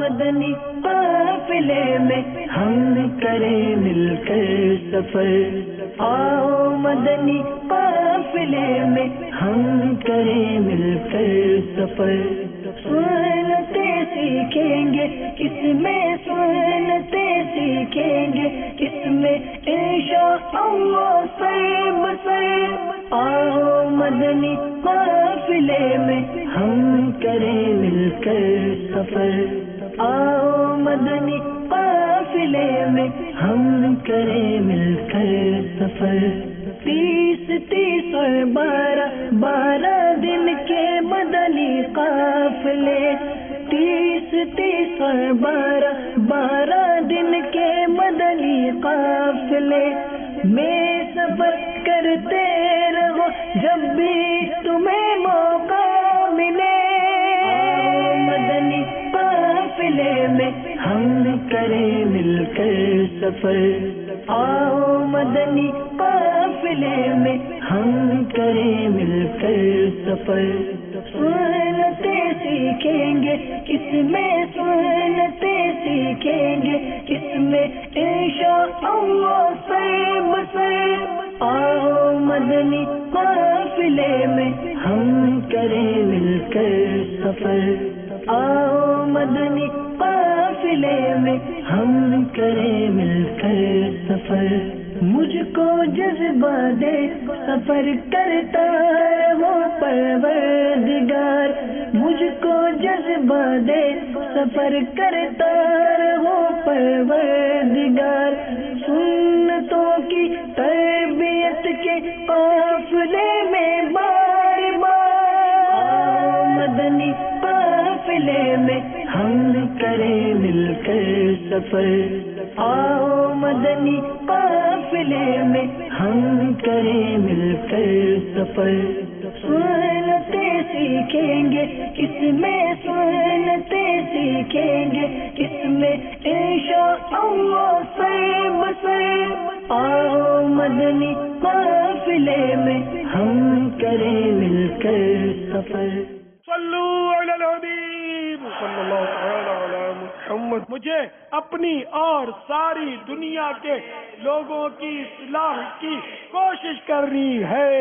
مدنی قافلے میں ہم کریں مل کر سفر، آؤ مدنی قافلے میں ہم کریں مل کر سفر، سنتیں سیکھیں گے کس میں، سنتیں سیکھیں گے کس میں، انشاءاللہ سر بسر، آؤ مدنی قافلے میں ہم کریں مل کر سفر، آؤ مدنی قافلے میں ہم کریں مل کر سفر، 30 اور 12 دن کے مدنی قافلے، 30 اور 12 دن کے مدنی قافلے میں سفر کرتے رہو جب بھی تمہیں موقع ملے، مدنی قافلے میں ہم کریں مل کر سفر، آؤ مدنی قافلے میں ہم کریں مل کر سفر، سنتیں سیکھیں گے کس میں، سنتیں سیکھیں گے کس میں، انشاءاللہ سر بسر، آؤ مدنی قافلے میں ہم کریں مل کر سفر، آؤ مدنی قافلے میں ہم کریں مل کر سفر، مجھ کو جذبہ دے سفر کرتا رہو پروردگار، مجھ کو جذبہ دے سفر کرتا رہو پروردگار، سنتوں کی تربیت کے قافلے میں بار بار، مدنی قافلے میں ہم کریں مل کر سفر، آؤ مدنی قافلے میں ہم کریں مل کر سفر، سنتیں سیکھیں گے کس میں، سنتیں سیکھیں گے کس میں، انشاءاللہ سر بسر، آؤ مدنی قافلے میں ہم کریں مل کر سفر، صلو علی الحبیب صلی اللہ تعالی علی محمد۔ مجھے اپنی اور ساری دنیا کے لوگوں کی اصلاح کی کوشش کرنی ہے۔